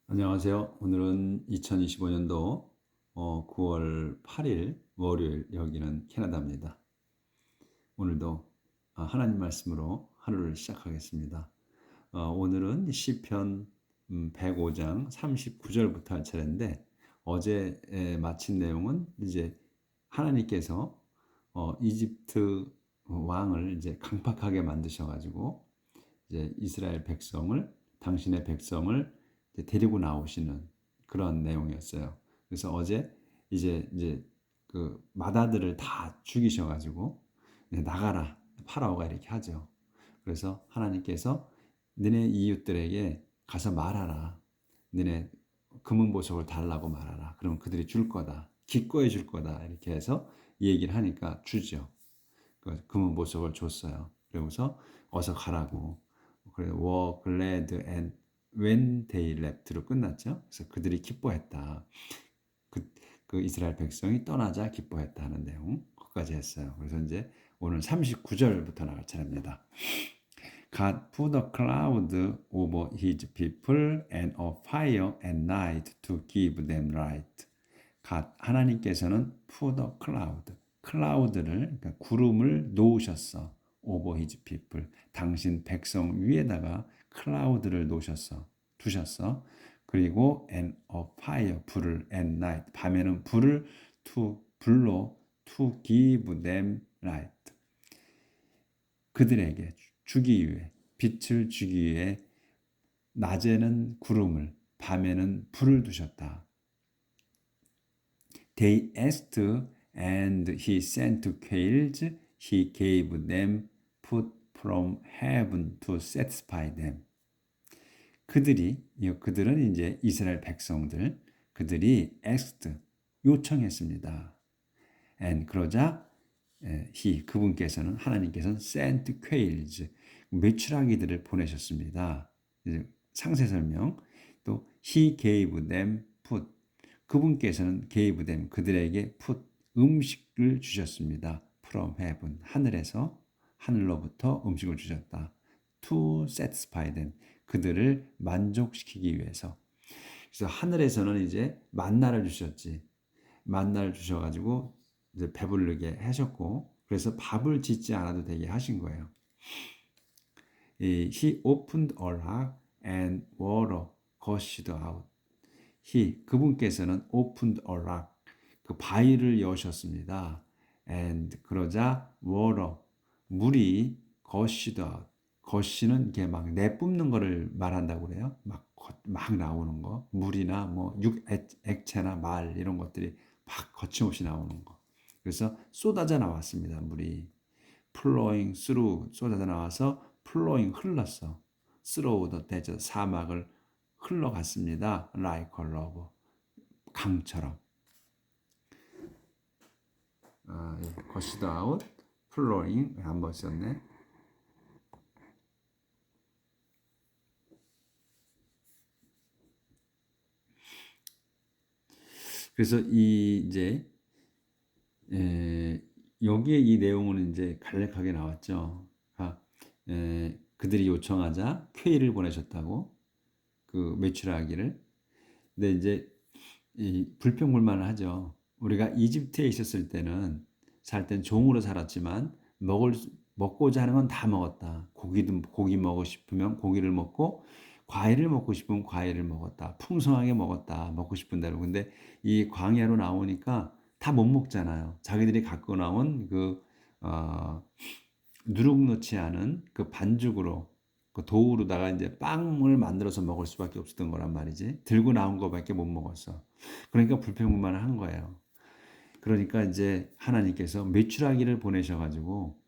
안녕하세요. 오늘은 2025년도 9월 8일 월요일, 여기는 캐나다입니다. 오늘도 하나님 말씀으로 하루를 시작하겠습니다. 오늘은 시편 105장 39절부터 할 차례인데, 어제 마친 내용은 이제 하나님께서 이집트 왕을 이제 강팍하게 만드셔가지고 이제 이스라엘 백성을, 당신의 백성을 이제 데리고 나오시는 그런 내용이었어요. 그래서 어제 이제 그 맏아들을 다 죽이셔가지고 나가라, 파라오가 이렇게 하죠. 그래서 하나님께서 너네 이웃들에게 가서 말하라. 너네 금은 보석을 달라고 말하라. 그러면 그들이 줄 거다. 기꺼이 줄 거다. 이렇게 해서 얘기를 하니까 주죠. 그 금은 보석을 줬어요. 그러면서 어서 가라고. 그래, were glad and when they left로 끝났죠. 그래서 그들이 기뻐했다. 그, 그 이스라엘 백성이 떠나자 기뻐했다는 내용 거기까지 했어요. 그래서 이제 오늘 39절부터 나갈 차례입니다. God put a cloud over his people and a fire at night to give them light. God, 하나님께서는 put a cloud, 클라우드를, 그러니까 구름을 놓으셨어. over his people, 당신 백성 위에다가 클라우드를 놓으셨어, 두셨어. 그리고 and a fire, 불을, at night, 밤에는 불을 불로 to give them light, 그들에게 주기 위해, 빛을 주기 위해 낮에는 구름을, 밤에는 불을 두셨다. They asked and he sent quails. He gave them food from heaven to satisfy them. 그들은 이제 이스라엘 백성들, 그들이 asked, 요청했습니다. And 그러자 그분께서는, 하나님께서는 sent quails, 메추라기들을 보내셨습니다. 상세 설명. 또 he gave them food, 그분께서는 gave them, 그들에게 food, 음식을 주셨습니다. from heaven, 하늘로부터 음식을 주셨다. to satisfy them, 그들을 만족시키기 위해서. 그래서 하늘에서는 이제 만나를 주셨지. 만나를 주셔가지고 이제 배부르게 하셨고, 그래서 밥을 짓지 않아도 되게 하신 거예요. He opened a rock and water gushed out. 그분께서는 opened a rock, 그 바위를 여셨습니다. And 그러자 water, 물이 gushed out, 거시는 이게 막 내뿜는 거를 말한다고 그래요. 막 나오는 거, 물이나 뭐 액체나 말 이런 것들이 막 거침없이 나오는 거. 그래서 쏟아져 나왔습니다. 물이 flowing through, 쏟아져 나와서 flowing, 흘렀어. through the desert, 사막을 흘러갔습니다. like a river, 강처럼. gushed out, flowing 한번 썼네. 그래서 이제 여기에 이 내용은 이제 간략하게 나왔죠. 그들이 요청하자 퀘이를 보내셨다고, 그 메추라기를. 근데 이제 불평불만을 하죠. 우리가 이집트에 있었을 때는, 살 땐 종으로 살았지만 먹고자 하는 건 다 먹었다. 고기 먹고 싶으면 고기를 먹고, 과일을 먹고 싶으면 과일을 먹었다. 풍성하게 먹었다. 먹고 싶은 대로. 근데 이 광야로 나오니까 다 못 먹잖아요. 자기들이 갖고 나온 어, 누룩 넣지 않은 그 반죽으로, 그 도우로다가 이제 빵을 만들어서 먹을 수밖에 없었던 거란 말이지. 들고 나온 거밖에 못 먹었어. 그러니까 불평불만을 한 거예요. 그러니까 이제 하나님께서 메추라기를 보내셔가지고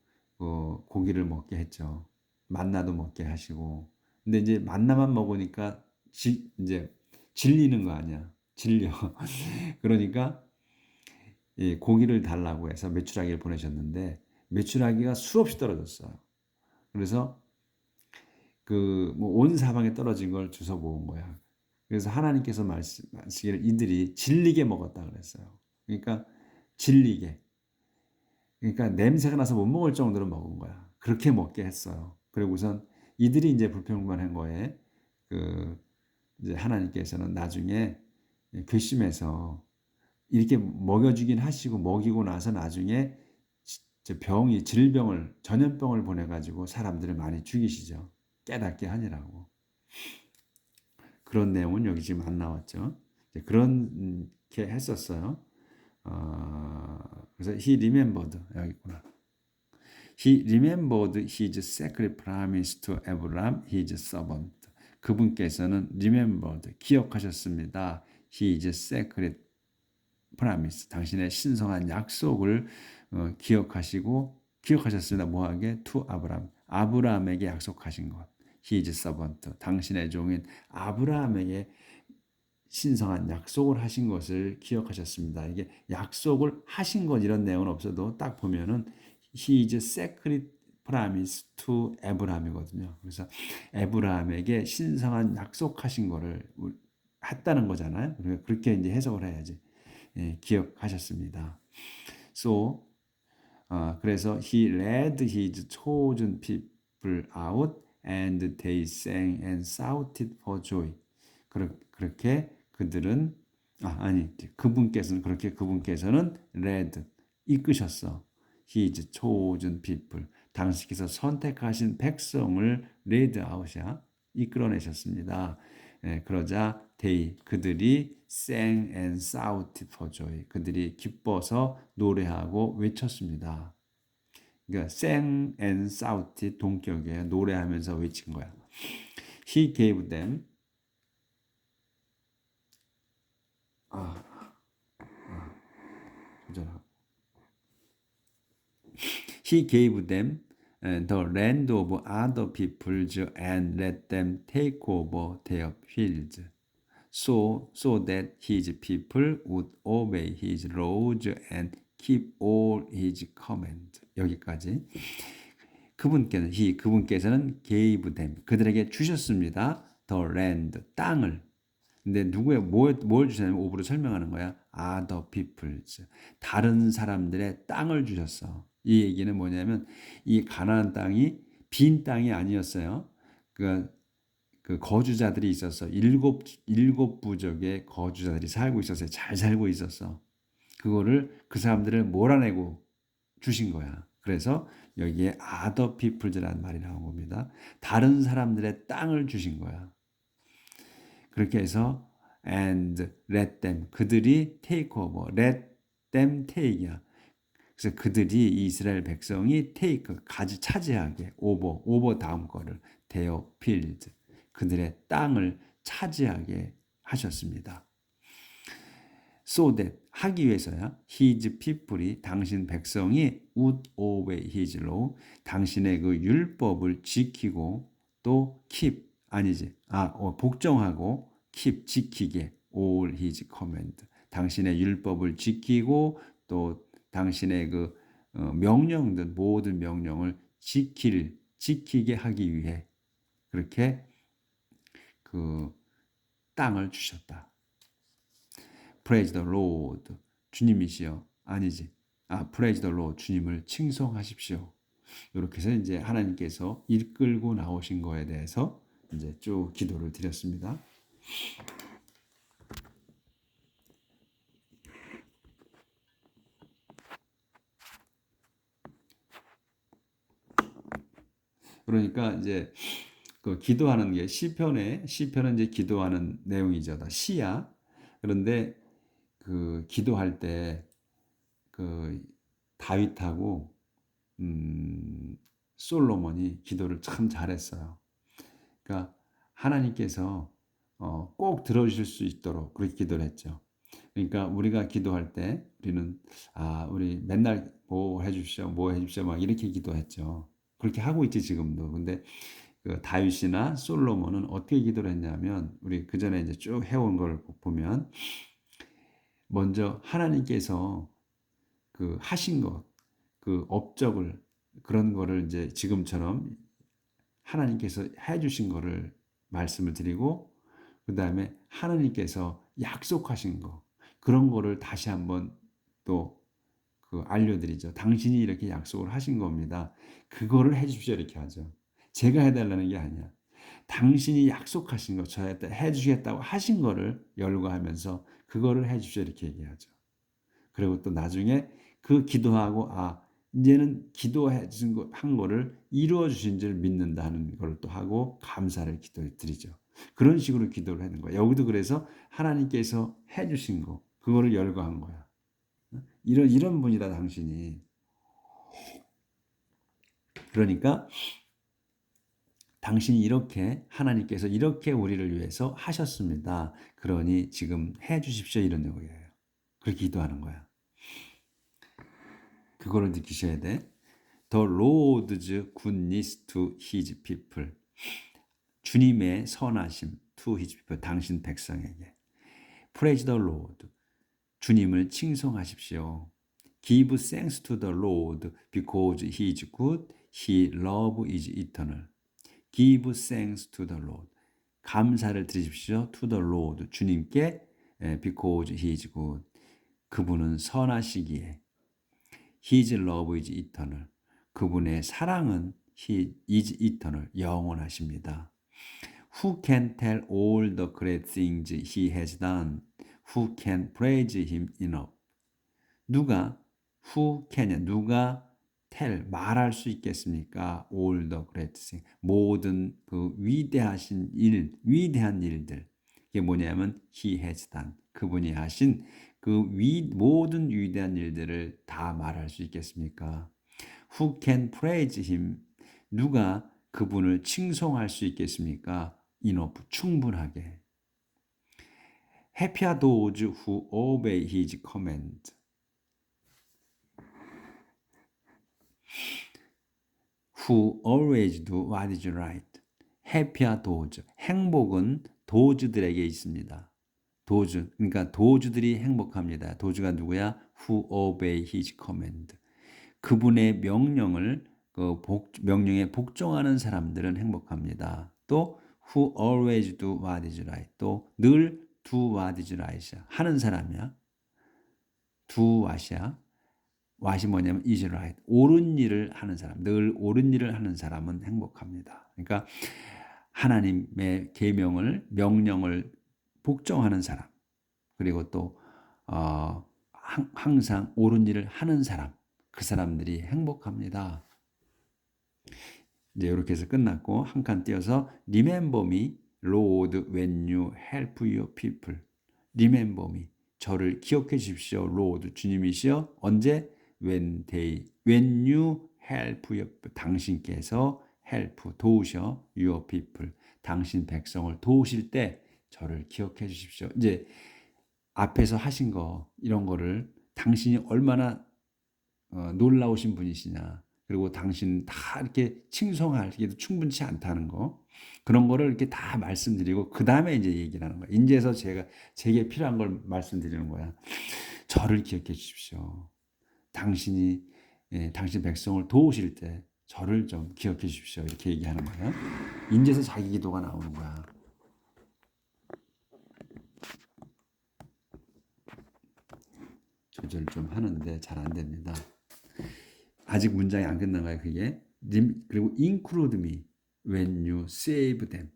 고기를 먹게 했죠. 만나도 먹게 하시고. 근데 이제 만나만 먹으니까 이제 질리는 거 아니야. 질려. 그러니까 고기를 달라고 해서 메추라기를 보내셨는데, 메추라기가 수없이 떨어졌어요. 그래서 온 사방에 떨어진 걸 주워 모은 거야. 그래서 하나님께서 말씀하시기를 이들이 질리게 먹었다 그랬어요. 그러니까 질리게. 그러니까 냄새가 나서 못 먹을 정도로 먹은 거야. 그렇게 먹게 했어요. 그리고 우선 이들이 이제 불평불만한 거에 이제 하나님께서는 나중에 괘씸해서 이렇게 먹여주긴 하시고 먹이고 나서 나중에 질병을 전염병을 보내가지고 사람들을 많이 죽이시죠. 깨닫게 하니라고. 그런 내용은 여기 지금 안 나왔죠. 그렇게 했었어요. 그래서 he remembered 여기 있구나. He remembered his sacred promise to Abraham, his servant. 그분께서는 remembered 기억하셨습니다. His sacred promise 당신의 신성한 약속을 기억하셨습니다. 뭐하게? To Abraham. 아브라함에게 약속하신 것. His servant. 당신의 종인 아브라함에게 신성한 약속을 하신 것을 기억하셨습니다. 이게 약속을 하신 것 이런 내용은 없어도 딱 보면은 His sacred promise to Abraham이거든요. 그래서 에브라함에게 신성한 약속하신 거를 했다는 거잖아요. 그렇게 이제 해석을 해야지. 예, 기억하셨습니다. So 그래서 he led his chosen people out and they sang and shouted for joy. 그렇게 그들은 그분께서는 led 이끄셨어. his chosen people 당신께서 선택하신 백성을 lead out이야 이끌어내셨습니다. 예, 그러자 그들이 sang and shouted for joy 그들이 기뻐서 노래하고 외쳤습니다. 그러니까 sang and shouted 동격이에요. 노래하면서 외친 거야. He gave them He gave them the land of other peoples and let them take over their fields. So that his people would obey his laws and keep all his commands. 여기까지. 그분께서는 gave them 그들에게 주셨습니다. The land 땅을. 근데 뭘 주셨냐면 오브로 설명하는 거야. Other peoples 다른 사람들의 땅을 주셨어. 이 얘기는 뭐냐면 이 가나안 땅이 빈 땅이 아니었어요. 그 거주자들이 있었어. 일곱 부족의 거주자들이 살고 있었어요. 잘 살고 있었어. 그거를 그 사람들을 몰아내고 주신 거야. 그래서 여기에 other peoples라는 말이 나온 겁니다. 다른 사람들의 땅을 주신 거야. 그렇게 해서 and let them 그들이 take over, let them take이야. 그래서 그들이 이스라엘 백성이 take 차지하게 over 다음 거를 their field 그들의 땅을 차지하게 하셨습니다. So that 하기 위해서야 his people이 당신 백성이 would obey his law 당신의 그 율법을 지키고 또 keep 복종하고 keep 지키게 all his command 당신의 율법을 지키고 또 당신의 그 명령들 모든 명령을 지키게 하기 위해 그렇게 그 땅을 주셨다. Praise the Lord. 주님이시여. Praise the Lord. 주님을 칭송하십시오. 이렇게 해서 이제 하나님께서 이끌고 나오신 거에 대해서 이제 쭉 기도를 드렸습니다. 그러니까 이제 그 기도하는 게 시편은 이제 기도하는 내용이죠. 다 시야. 그런데 그 기도할 때 그 다윗하고 솔로몬이 기도를 참 잘했어요. 그러니까 하나님께서 꼭 들어주실 수 있도록 그렇게 기도를 했죠. 그러니까 우리가 기도할 때 우리는 우리 맨날 뭐 해주십시오 막 이렇게 기도했죠. 그렇게 하고 있지 지금도. 근데 그 다윗이나 솔로몬은 어떻게 기도를 했냐면 우리 그 전에 이제 쭉 해온 걸 보면 먼저 하나님께서 그 하신 것, 그 업적을 그런 거를 이제 지금처럼 하나님께서 해주신 거를 말씀을 드리고 그 다음에 하나님께서 약속하신 거 그런 거를 다시 한번 또 그 알려드리죠. 당신이 이렇게 약속을 하신 겁니다. 그거를 해주십시오 이렇게 하죠. 제가 해달라는 게 아니야. 당신이 약속하신 거 저한테 해주시겠다고 하신 거를 열거하면서 그거를 해주십시오 이렇게 얘기하죠. 그리고 또 나중에 그 기도하고 이제는 기도해 주신 거 한 거를 이루어 주신 줄 믿는다는 걸 또 하고 감사를 기도드리죠. 그런 식으로 기도를 하는 거야. 여기도 그래서 하나님께서 해 주신 거 그거를 열거한 거야. 이런 분이다 당신이. 그러니까 당신이 이렇게 하나님께서 이렇게 우리를 위해서 하셨습니다. 그러니 지금 해 주십시오 이런 거예요. 그렇게 기도하는 거야. 그거를 느끼셔야 돼. The Lord's goodness to his people. 주님의 선하심 to his people. 당신 백성에게. Praise the Lord. 주님을 칭송하십시오. Give thanks to the Lord because he is good. His love is eternal. Give thanks to the Lord. 감사를 드리십시오. To the Lord. 주님께 because he is good. 그분은 선하시기에. His love is eternal. 그분의 사랑은 He is eternal. 영원하십니다. Who can tell all the great things He has done? Who can praise Him enough? 누가 tell, 말할 수 있겠습니까? All the great things. 모든 그 위대한 일들. 이게 뭐냐면 He has done. 그분이 하신 그 모든 위대한 일들을 다 말할 수 있겠습니까? Who can praise him? 누가 그분을 칭송할 수 있겠습니까? enough, 충분하게. Happy are those who obey his command. Who always do what is right. Happy are those. 행복은 도주들에게 있습니다. 그러니까 도주들이 행복합니다. 도주가 누구야? Who obey his command. 그분의 명령에 복종하는 사람들은 행복합니다. 또 who always do what is right. 또 늘 do what is right이야. 하는 사람이야. do what이야. what이 뭐냐면 is right. 옳은 일을 하는 사람. 늘 옳은 일을 하는 사람은 행복합니다. 그러니까 하나님의 명령을 복종하는 사람. 그리고 또 항상 옳은 일을 하는 사람. 그 사람들이 행복합니다. 이제 이렇게 해서 끝났고 한 칸 띄어서 Remember me, Lord, when you help your people. Remember me. 저를 기억해 주십시오. Lord, 주님이시여. 언제? When you help your people. 당신께서 help, 도우셔 your people. 당신 백성을 도우실 때 저를 기억해 주십시오. 이제 앞에서 하신 거 이런 거를 당신이 얼마나 놀라우신 분이시냐. 그리고 당신 다 이렇게 칭송하기도 충분치 않다는 거. 그런 거를 이렇게 다 말씀드리고 그 다음에 이제 얘기를 하는 거야. 인제서 제게 필요한 걸 말씀드리는 거야. 저를 기억해 주십시오. 당신 백성을 도우실 때 저를 좀 기억해 주십시오. 이렇게 얘기하는 거야. 인제서 자기 기도가 나오는 거야. 조절 좀 하는데 잘 안 됩니다. 아직 문장이 안 끝난 거예요, 그게. 그리고 include me when you save them.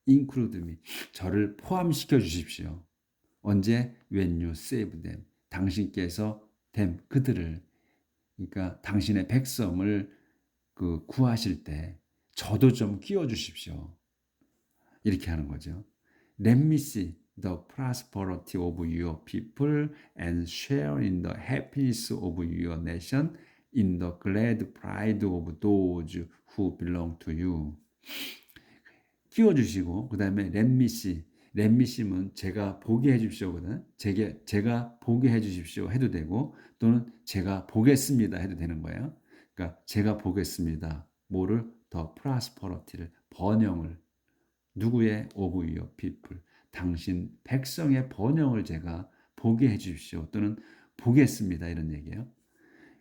include me. 저를 포함시켜 주십시오. 언제? when you save them. 당신께서 them, 그들을. 그러니까 당신의 백성을 구하실 때 저도 좀 끼워 주십시오. 이렇게 하는 거죠. Let me see the prosperity of your people and share in the happiness of your nation. In the glad pride of those who belong to you. 끼워주시고 그 다음에 let me see. let me see면 제가 보게 해주십시오거든. 제가 보게 해주십시오 해도 되고 또는 제가 보겠습니다 해도 되는 거예요. 그러니까 제가 보겠습니다. 뭐를? the prosperity를 번영을 누구의? of your people. 당신 백성의 번영을 제가 보게 해주십시오. 또는 보겠습니다 이런 얘기예요.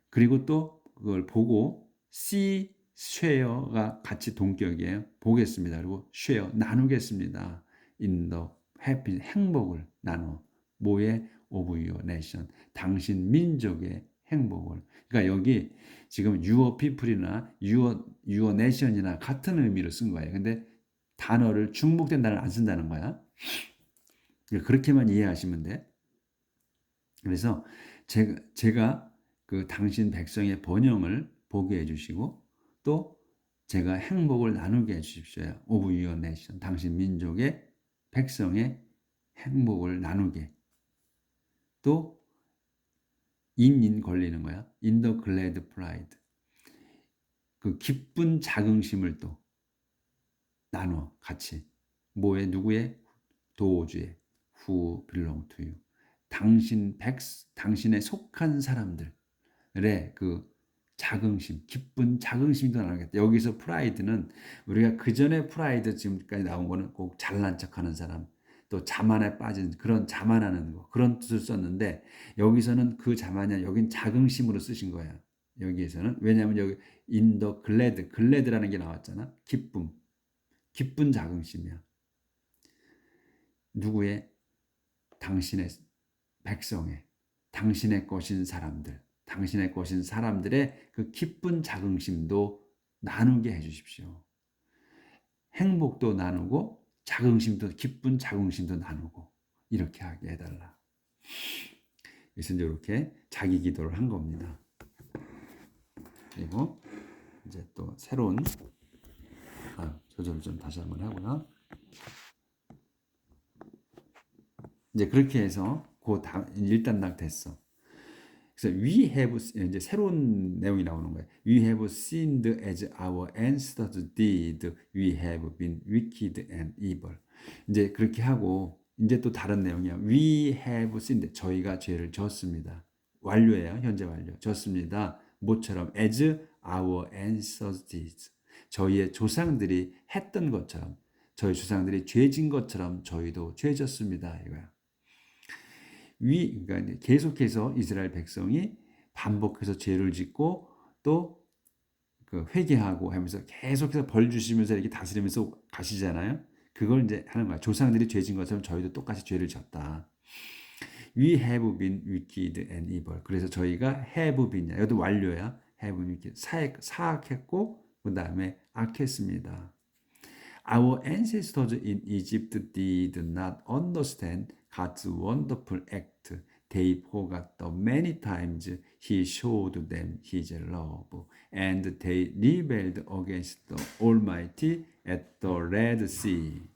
그리고 또 그걸 보고 see, share가 같이 동격이에요. 보겠습니다. 그리고 share, 나누겠습니다. in the happy, 행복을 나눠. 뭐의? of your nation. 당신 민족의 행복을. 그러니까 여기 지금 your people이나 your nation이나 같은 의미로 쓴 거예요. 근데 단어를 중복된 단어를 안 쓴다는 거야. 그렇게만 이해하시면 돼. 그래서 제가 그 당신 백성의 번영을 보게 해주시고 또 제가 행복을 나누게 해주십시오. Of your nation. 당신 민족의 백성의 행복을 나누게. 또 in 걸리는 거야. In the glad pride. 그 기쁜 자긍심을 또 나눠 같이. 뭐에 누구의 도주에 who belong to you. 당신에 속한 사람들의 그 자긍심, 기쁜 자긍심도 나누겠다. 여기서 프라이드는 우리가 그 전에 프라이드 지금까지 나온 거는 꼭 잘난 척하는 사람, 또 자만에 빠진 그런 자만하는 거 그런 뜻을 썼는데 여기서는 그 자만이 여긴 자긍심으로 쓰신 거예요. 여기에서는 왜냐하면 여기 in the glad, glad라는 게 나왔잖아. 기쁜 자긍심이야. 누구의? 당신의 백성의, 당신의 것인 사람들, 당신의 것인 사람들의 그 기쁜 자긍심도 나누게 해주십시오. 행복도 나누고 자긍심도 기쁜 자긍심도 나누고 이렇게 하게 해달라. 그래서 이렇게 자기 기도를 한 겁니다. 그리고 이제 또 새로운 조절을 좀 다시 한번 하고요. 이제 그렇게 해서 그 1단락 됐어. 그래서 we have 이제 새로운 내용이 나오는 거예요. We have sinned as our ancestors did. We have been wicked and evil. 이제 그렇게 하고 이제 또 다른 내용이야. We have sinned. 저희가 죄를 졌습니다. 완료예요. 현재 완료. 졌습니다. 뭐처럼? As our ancestors did. 저희의 조상들이 했던 것처럼 저희 조상들이 죄진 것처럼 저희도 죄졌습니다. 이거야. 그러니까 계속해서 이스라엘 백성이 반복해서 죄를 짓고 또 그 회개하고 하면서 계속해서 벌 주시면서 이렇게 다스리면서 가시잖아요. 그걸 이제 하는 거야. 조상들이 죄진 것처럼 저희도 똑같이 죄를 졌다. We have been wicked and evil. 그래서 저희가 have been, 이것도 완료야. have been wicked. 사악했고 그 다음에 악했습니다. Our ancestors in Egypt did not understand God's wonderful act. They forgot the many times He showed them His love, and they rebelled against the Almighty at the Red Sea.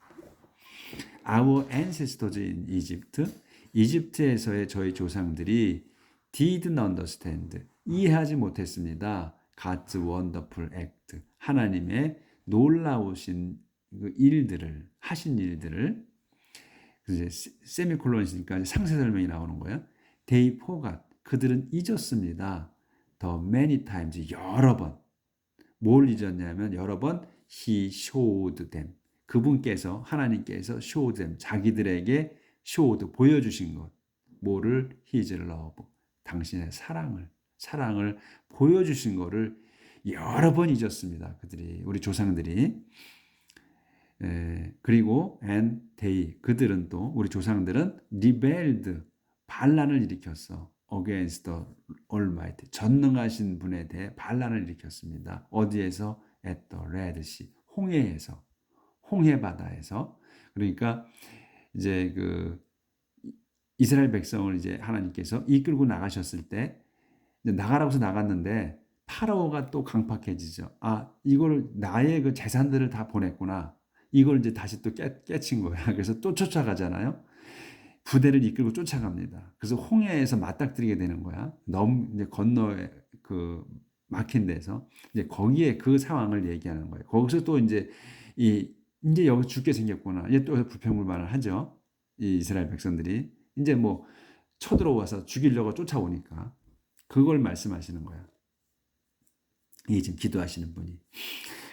Our ancestors in Egypt, 이집트에서의 저희 조상들이 did not understand, 이해하지 못했습니다. God's wonderful act, 하나님의 놀라우신 그 일들을 하신 일들을 이제 세미콜론이니까 상세 설명이 나오는 거예요. They forgot, 그들은 잊었습니다. The many times, 여러 번. 뭘 잊었냐면 여러 번 He showed them, 그분께서 하나님께서 showed them, 자기들에게 showed, 보여주신 것. 뭐를? His love, 당신의 사랑을 보여주신 것을 여러 번 잊었습니다. 그들이, 우리 조상들이. 그리고 and they, 그들은 또 우리 조상들은 rebelled, 반란을 일으켰어. against the Almighty, 전능하신 분에 대해 반란을 일으켰습니다. 어디에서? at the Red Sea, 홍해에서, 홍해 바다에서. 그러니까 이제 그 이스라엘 백성을 이제 하나님께서 이끌고 나가셨을 때 이제 나가라고 해서 나갔는데 파라오가 또 강팍해지죠. 아, 이걸 나의 그 재산들을 다 보냈구나. 이걸 이제 다시 또 깨친 거야. 그래서 또 쫓아가잖아요. 부대를 이끌고 쫓아갑니다. 그래서 홍해에서 맞닥뜨리게 되는 거야. 이제 건너에 그 막힌 데서 이제 거기에 그 상황을 얘기하는 거예요. 거기서 또 이제 이제 여기 죽게 생겼구나. 이제 또 불평불만을 하죠. 이 이스라엘 백성들이 이제 뭐 쳐들어와서 죽이려고 쫓아오니까 그걸 말씀하시는 거야. 이 지금 기도하시는 분이.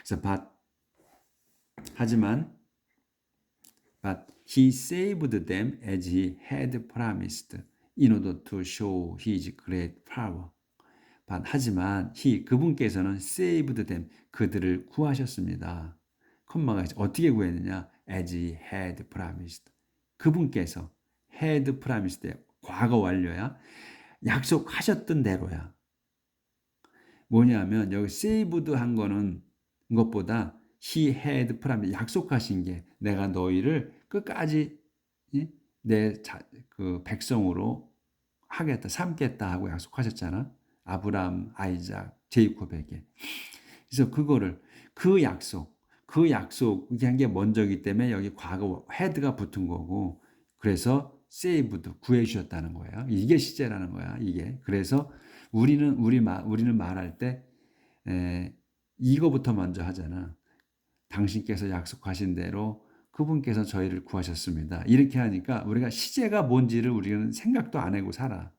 그래서 하지만 but he saved them as he had promised in order to show his great power. 하지만 그분께서는 saved them, 그들을 구하셨습니다. 콤마가 어떻게 구했느냐? as he had promised. 그분께서 had promised, 과거 완료야. 약속하셨던 대로야. 뭐냐면 여기 saved 한 거는 것보다 he had promised 약속하신 게 내가 너희를 끝까지 그 백성으로 하겠다, 삼겠다 하고 약속하셨잖아. 아브라함, 아이작, 제이콥에게. 그래서 그거를 그 약속이 한 게 먼저기 때문에 여기 과거 had가 붙은 거고 그래서 saved 구해 주셨다는 거예요. 이게 시제라는 거야. 이게. 그래서 우리는 말할 때 이거부터 먼저 하잖아. 당신께서 약속하신 대로 그분께서 저희를 구하셨습니다. 이렇게 하니까 우리가 시제가 뭔지를 우리는 생각도 안 하고 살아.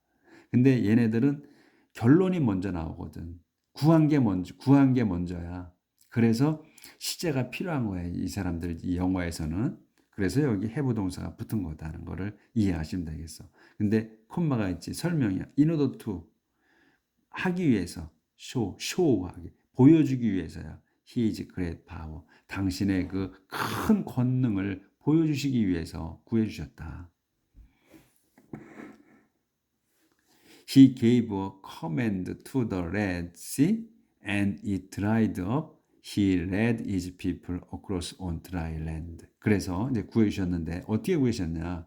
근데 얘네들은 결론이 먼저 나오거든. 구한 게 먼저야. 그래서 시제가 필요한 거야. 이 사람들 이 영어에서는. 그래서 여기 have 동사가 붙은 거다는 거를 이해하시면 되겠어. 근데 콤마가 있지. 설명이야. in order to 하기 위해서 하기 보여주기 위해서야. He is great power. 당신의 그 큰 권능을 보여주시기 위해서 구해주셨다. He gave a command to the Red Sea and it dried up. He led his people across on dry land. 그래서 이제 구해주셨는데 어떻게 구해주셨냐?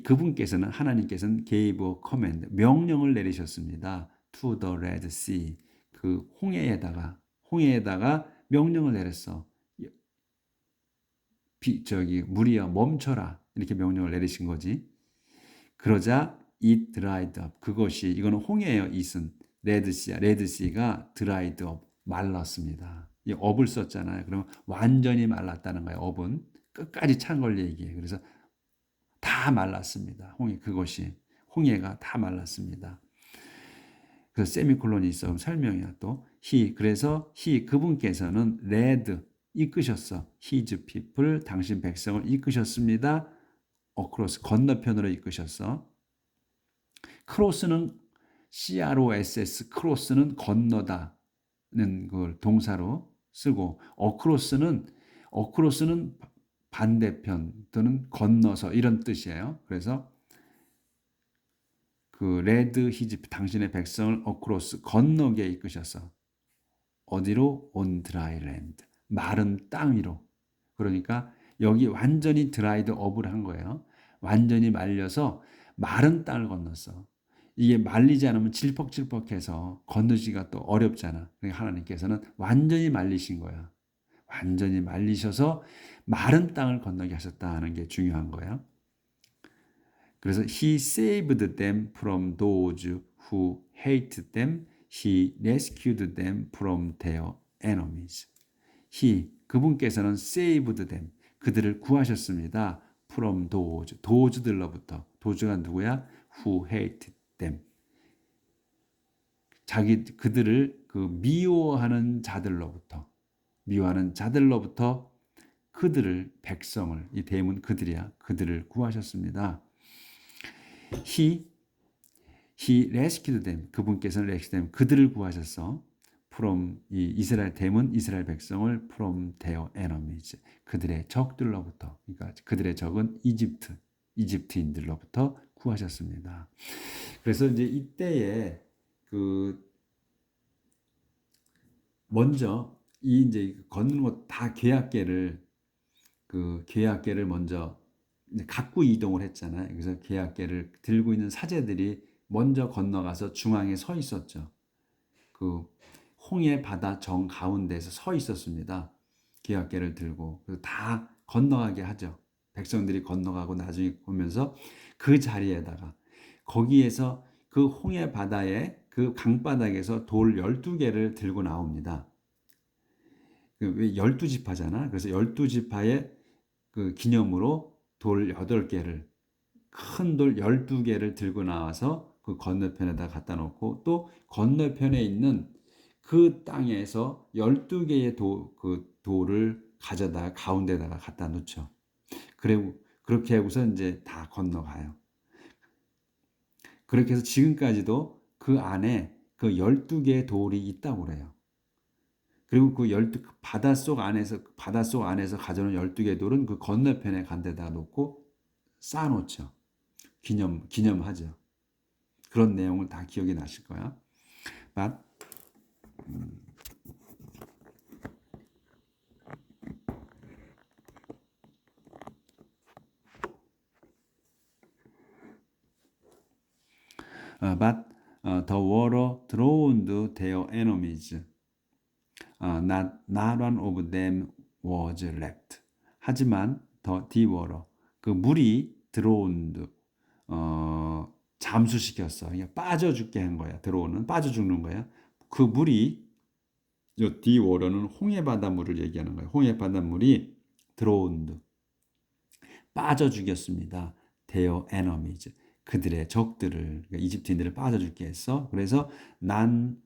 그분께서는 하나님께서는 gave a command 명령을 내리셨습니다. To the Red Sea 그 홍해에다가 명령을 내렸어. 물이여 멈춰라 이렇게 명령을 내리신 거지. 그러자 it dried up 그것이 이거는 홍해예요. it은 레드시가 dried up 말랐습니다. 이 up을 썼잖아요. 그러면 완전히 말랐다는 거예요. up은 끝까지 찬 걸 얘기해. 그래서 다 말랐습니다. 홍해가 다 말랐습니다. 그래서 세미콜론이 있어 설명이야 또. 그래서 그분께서는 led 이끄셨어. his people 당신 백성을 이끄셨습니다. across 건너편으로 이끄셨어. 크로스는 CROSS 크로스는 건너다는 걸 동사로 쓰고 어크로스는 반대편 또는 건너서 이런 뜻이에요. 그래서 그 레드 히즈 당신의 백성을 어크로스 건너게 이끄셔서 어디로 on dry land 마른 땅 위로. 그러니까 여기 완전히 드라이드 업을 한 거예요. 완전히 말려서 마른 땅을 건넜어. 이게 말리지 않으면 질퍽질퍽해서 건너기가 또 어렵잖아. 그러니까 하나님께서는 완전히 말리신 거야. 완전히 말리셔서 마른 땅을 건너게 하셨다는 게 중요한 거예요. 그래서 he saved them from those who hated them. He rescued them from their enemies. 그분께서는 saved them. 그들을 구하셨습니다. from doge들로부터. 도주가 누구야? who hated them. 그들을 미워하는 자들로부터 그들을 백성을 이 대문 그들이야. 그들을 구하셨습니다. He rescued them. 그분께서는 rescued them. 그들을 구하셨어. from 이 이스라엘 백성을 from their enemies. 그들의 적들로부터. 그러니까 그들의 적은 이집트인들로부터 구하셨습니다. 그래서 이제 이때에 먼저 이제 걷는 것 다 계약계를 먼저 갖고 이동을 했잖아요. 그래서 계약계를 들고 있는 사제들이 먼저 건너가서 중앙에 서 있었죠. 그 홍해 바다 정 가운데에서 서 있었습니다. 계약계를 들고 다 건너가게 하죠. 백성들이 건너가고 나중에 보면서 그 자리에다가 거기에서 그 홍해 바다의 그 강바닥에서 돌 12개를 들고 나옵니다. 왜 12지파잖아. 그래서 12지파의 그 기념으로 돌 8개를 큰 돌 12개를 들고 나와서 그 건너편에다 갖다 놓고 또 건너편에 있는 그 땅에서 12개의 돌을 가져다 가운데다가 갖다 놓죠. 그렇게 하고서 이제 다 건너가요. 그렇게 해서 지금까지도 그 안에 그 12개의 돌이 있다고 그래요. 그리고 바닷속 안에서 가져온 12개 돌은 그 건너편에 간 데다 놓고 쌓아놓죠. 기념하죠. 그런 내용을 다 기억이 나실 거야. But the water drowned their enemies. Not one of them was left. 하지만 the water, 그 물이 drowned, 잠수시켰어. 그냥 빠져 죽게 한 거야. 들어오는 빠져 죽는 거야. 그 물이 요 the water는 홍해 바닷물을 얘기하는 거예요. 홍해 바닷물이 drowned, 빠져 죽였습니다. their enemies, 그들의 적들을, 그러니까 이집트인들을 빠져 죽게 했어. 그래서 not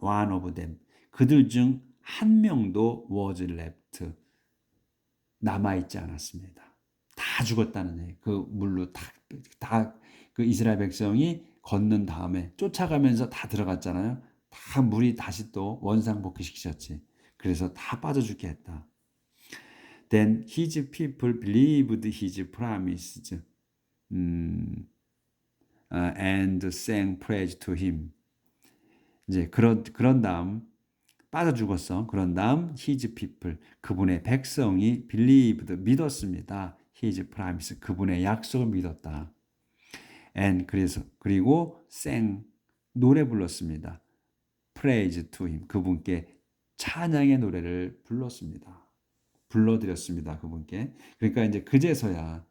one of them, 그들 중 한 명도 was left, 남아있지 않았습니다. 다 죽었다는 얘기. 그 물로 다 그 이스라엘 백성이 걷는 다음에 쫓아가면서 다 들어갔잖아요. 다 물이 다시 또 원상복귀시켰지. 그래서 다 빠져 죽게 했다. Then his people believed his promises, and sang praise to him. 이제 그런 다음 빠져 죽었어. 그런 다음 his people, 그분의 백성이 believed, 믿었습니다. his promise, 그분의 약속을 믿었다. And 그리고 sang, 노래 불렀습니다. praise to him, 그분께 찬양의 노래를 불렀습니다. 불러드렸습니다. 그분께. 그러니까 이제 그제서야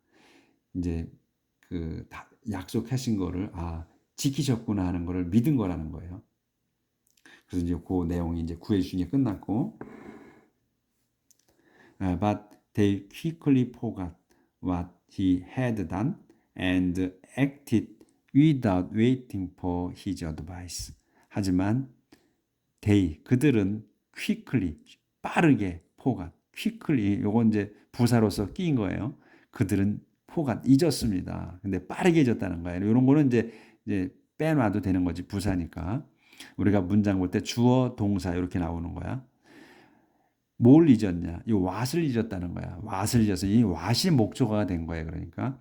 이제 그 약속하신 거를 지키셨구나 하는 거를 믿은 거라는 거예요. 그래서 이제 그 내용이 이제 구해주신 게 끝났고, but they quickly forgot what he had done and acted without waiting for his advice. 하지만 그들은 quickly, 빠르게 forgot, quickly, 요건 이제 부사로서 끼인 거예요. 그들은 forgot, 잊었습니다. 근데 빠르게 잊었다는 거예요. 이런 거는 이제 빼놔도 되는 거지, 부사니까. 우리가 문장 볼 때 주어, 동사 이렇게 나오는 거야. 뭘 잊었냐? 이 what을 잊었다는 거야. what을 잊어서 이 what이 목조가 된 거예요. 그러니까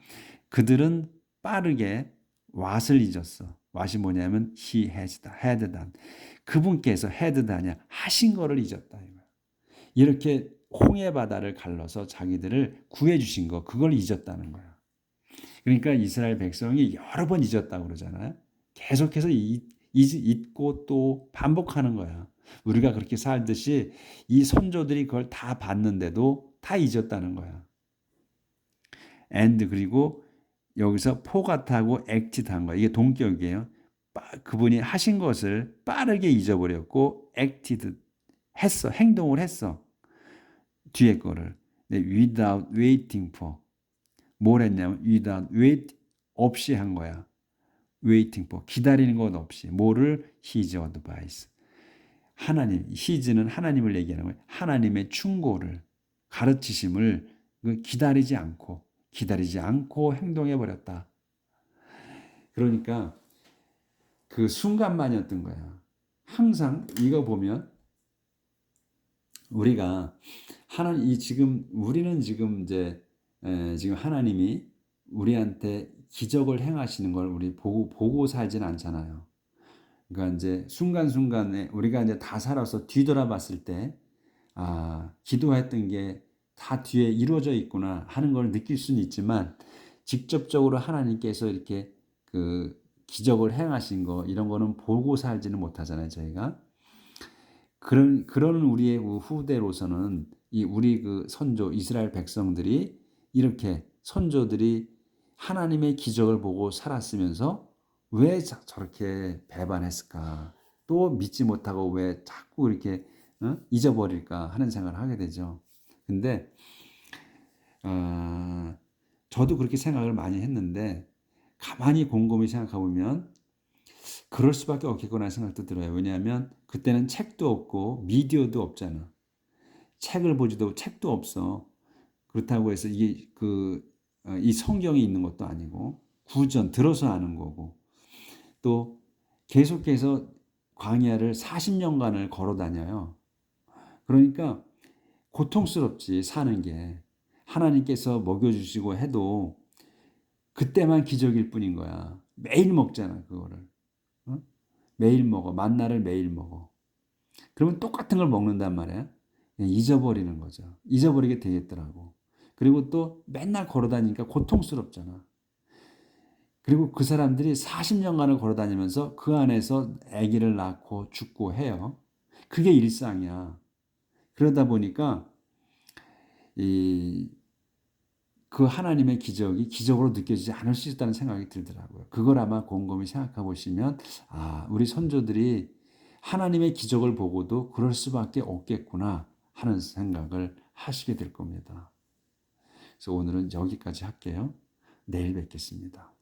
그들은 빠르게 what을 잊었어. what이 뭐냐면 he had done. 그분께서 had done이야, 하신 거를 잊었다. 이렇게 홍해 바다를 갈라서 자기들을 구해 주신 거, 그걸 잊었다는 거야. 그러니까 이스라엘 백성이 여러 번 잊었다고 그러잖아요. 계속해서 잊고 또 반복하는 거야. 우리가 그렇게 살듯이 이 선조들이 그걸 다 봤는데도 다 잊었다는 거야. and, 그리고 여기서 포gat하고 acted한 거야. 이게 동격이에요. 그분이 하신 것을 빠르게 잊어버렸고 acted, 했어. 행동을 했어. 뒤에 거를. without waiting for, 뭘 했냐면 without wait, 없이 한 거야. waiting for, 기다리는 것 없이. 뭐를? his advice, 하나님, his는 하나님을 얘기하는 거예요. 하나님의 충고를, 가르치심을 기다리지 않고 행동해 버렸다. 그러니까 그 순간만이었던 거야. 항상 이거 보면 우리가 우리는 지금 지금 하나님이 우리한테 기적을 행하시는 걸 우리 보고 살진 않잖아요. 그러니까 이제 순간순간에 우리가 이제 다 살아서 뒤돌아봤을 때, 기도했던 게 다 뒤에 이루어져 있구나 하는 걸 느낄 수는 있지만, 직접적으로 하나님께서 이렇게 그 기적을 행하신 거, 이런 거는 보고 살지는 못하잖아요, 저희가. 그런 우리의 후대로서는 우리 그 선조 이스라엘 백성들이, 이렇게 선조들이 하나님의 기적을 보고 살았으면서 왜 저렇게 배반했을까? 또 믿지 못하고 왜 자꾸 이렇게 잊어버릴까 하는 생각을 하게 되죠. 근데 저도 그렇게 생각을 많이 했는데, 가만히 곰곰이 생각해 보면 그럴 수밖에 없겠구나 생각도 들어요. 왜냐하면 그때는 책도 없고 미디어도 없잖아. 책도 없어. 그렇다고 해서 이 성경이 있는 것도 아니고, 구전 들어서 아는 거고, 또 계속해서 광야를 40년간을 걸어 다녀요. 그러니까 고통스럽지, 사는 게. 하나님께서 먹여주시고 해도 그때만 기적일 뿐인 거야. 매일 먹잖아, 그거를. 매일 먹어. 만나를 매일 먹어. 그러면 똑같은 걸 먹는단 말이야. 잊어버리는 거죠. 잊어버리게 되겠더라고. 그리고 또 맨날 걸어 다니니까 고통스럽잖아. 그리고 그 사람들이 40년간을 걸어 다니면서 그 안에서 아기를 낳고 죽고 해요. 그게 일상이야. 그러다 보니까 이 그 하나님의 기적이 기적으로 느껴지지 않을 수 있다는 생각이 들더라고요. 그걸 아마 곰곰이 생각해 보시면 우리 선조들이 하나님의 기적을 보고도 그럴 수밖에 없겠구나 하는 생각을 하시게 될 겁니다. 그래서 오늘은 여기까지 할게요. 내일 뵙겠습니다.